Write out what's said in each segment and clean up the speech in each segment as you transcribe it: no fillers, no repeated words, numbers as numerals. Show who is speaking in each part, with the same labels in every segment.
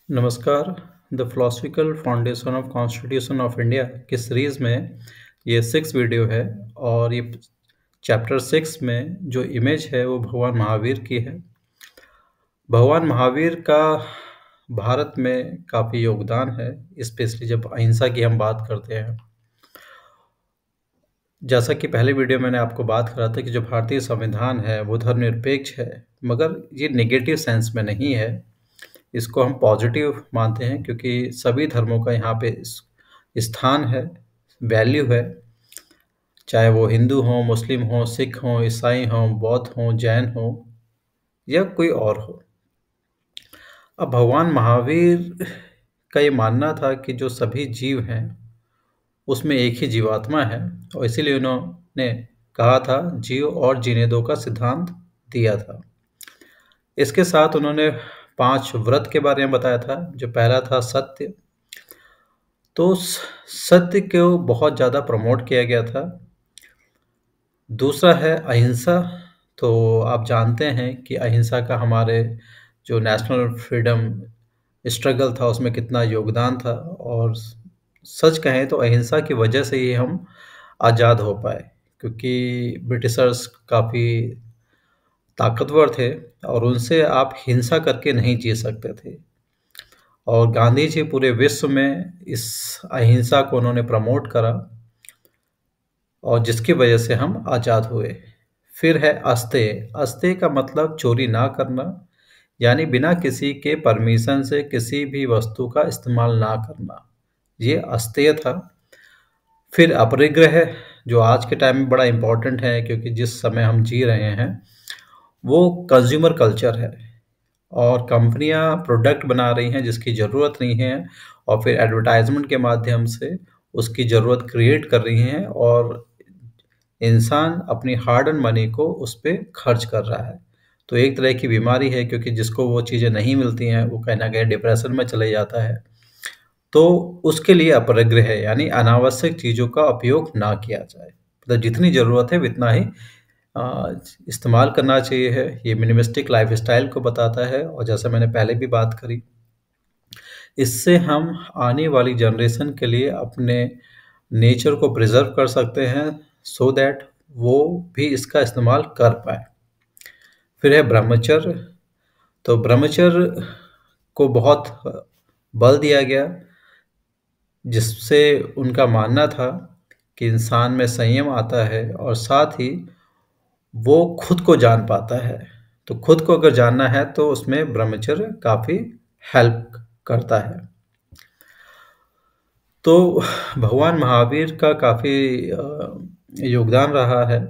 Speaker 1: नमस्कार। The philosophical foundation of constitution of India की series में ये 6 वीडियो है और ये चैप्टर 6 में जो इमेज है वो भगवान महावीर की है। भगवान महावीर का भारत में काफ़ी योगदान है, स्पेशली जब अहिंसा की हम बात करते हैं। जैसा कि पहले वीडियो मैंने आपको बात करा था कि जो भारतीय संविधान है वो धर्मनिरपेक्ष है, मगर ये नेगेटिव सेंस में नहीं है। इसको हम पॉजिटिव मानते हैं क्योंकि सभी धर्मों का यहाँ पे स्थान है, वैल्यू है, चाहे वो हिंदू हों, मुस्लिम हों, सिख हों, ईसाई हों, बौद्ध हों, जैन हों या कोई और हो। अब भगवान महावीर का ये मानना था कि जो सभी जीव हैं उसमें एक ही जीवात्मा है और इसीलिए उन्होंने कहा था जीव और जीने दो का सिद्धांत दिया था। इसके साथ उन्होंने 5 व्रत के बारे में बताया था। जो पहला था सत्य, तो सत्य को बहुत ज़्यादा प्रमोट किया गया था। दूसरा है अहिंसा। तो आप जानते हैं कि अहिंसा का हमारे जो नेशनल फ्रीडम स्ट्रगल था उसमें कितना योगदान था, और सच कहें तो अहिंसा की वजह से ही हम आज़ाद हो पाए, क्योंकि ब्रिटिशर्स काफ़ी ताकतवर थे और उनसे आप हिंसा करके नहीं जी सकते थे। और गांधी जी पूरे विश्व में इस अहिंसा को उन्होंने प्रमोट करा और जिसकी वजह से हम आज़ाद हुए। फिर है अस्तेय। अस्तेय का मतलब चोरी ना करना, यानी बिना किसी के परमिशन से किसी भी वस्तु का इस्तेमाल ना करना, ये अस्तेय था। फिर अपरिग्रह, जो आज के टाइम में बड़ा इम्पोर्टेंट है क्योंकि जिस समय हम जी रहे हैं वो कंज्यूमर कल्चर है और कंपनियां प्रोडक्ट बना रही हैं जिसकी ज़रूरत नहीं है और फिर एडवर्टाइजमेंट के माध्यम से उसकी ज़रूरत क्रिएट कर रही हैं और इंसान अपनी हार्ड अर्न मनी को उस पे खर्च कर रहा है। तो एक तरह की बीमारी है, क्योंकि जिसको वो चीज़ें नहीं मिलती हैं वो कहीं न कहीं डिप्रेशन में चले जाता है। तो उसके लिए अपरिग्रह है, यानी अनावश्यक चीज़ों का उपयोग ना किया जाए। मतलब जितनी ज़रूरत है उतना ही इस्तेमाल करना चाहिए है। ये मिनिमलिस्टिक लाइफ़स्टाइल को बताता है और जैसा मैंने पहले भी बात करी, इससे हम आने वाली जनरेशन के लिए अपने नेचर को प्रिज़र्व कर सकते हैं सो दैट वो भी इसका इस्तेमाल कर पाएँ। फिर है ब्रह्मचर्य। तो ब्रह्मचर्य को बहुत बल दिया गया, जिससे उनका मानना था कि इंसान में संयम आता है और साथ ही वो खुद को जान पाता है। तो खुद को अगर जानना है तो उसमें ब्रह्मचर्य काफ़ी हेल्प करता है। तो भगवान महावीर का काफ़ी योगदान रहा है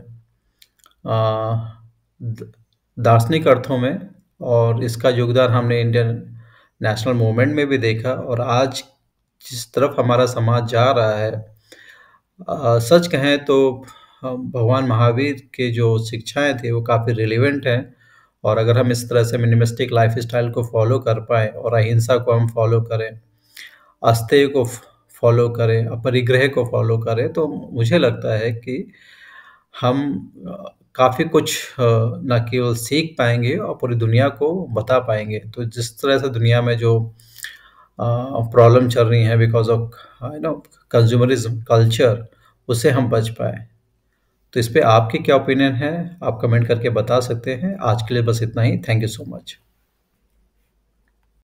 Speaker 1: दार्शनिक अर्थों में, और इसका योगदान हमने इंडियन नेशनल मूवमेंट में भी देखा। और आज जिस तरफ हमारा समाज जा रहा है, सच कहें तो भगवान महावीर के जो शिक्षाएं थी वो काफ़ी रिलेवेंट हैं। और अगर हम इस तरह से मिनिमलिस्टिक लाइफस्टाइल को फॉलो कर पाएँ और अहिंसा को हम फॉलो करें, अस्तेय को फॉलो करें, अपरिग्रह को फॉलो करें, तो मुझे लगता है कि हम काफ़ी कुछ न केवल सीख पाएंगे और पूरी दुनिया को बता पाएंगे। तो जिस तरह से दुनिया में जो प्रॉब्लम चल रही है बिकॉज ऑफ कंज्यूमरिज्म कल्चर, उससे हम बच पाए। तो इस पे आपकी क्या ओपिनियन है, आप कमेंट करके बता सकते हैं। आज के लिए बस इतना ही। Thank you so much.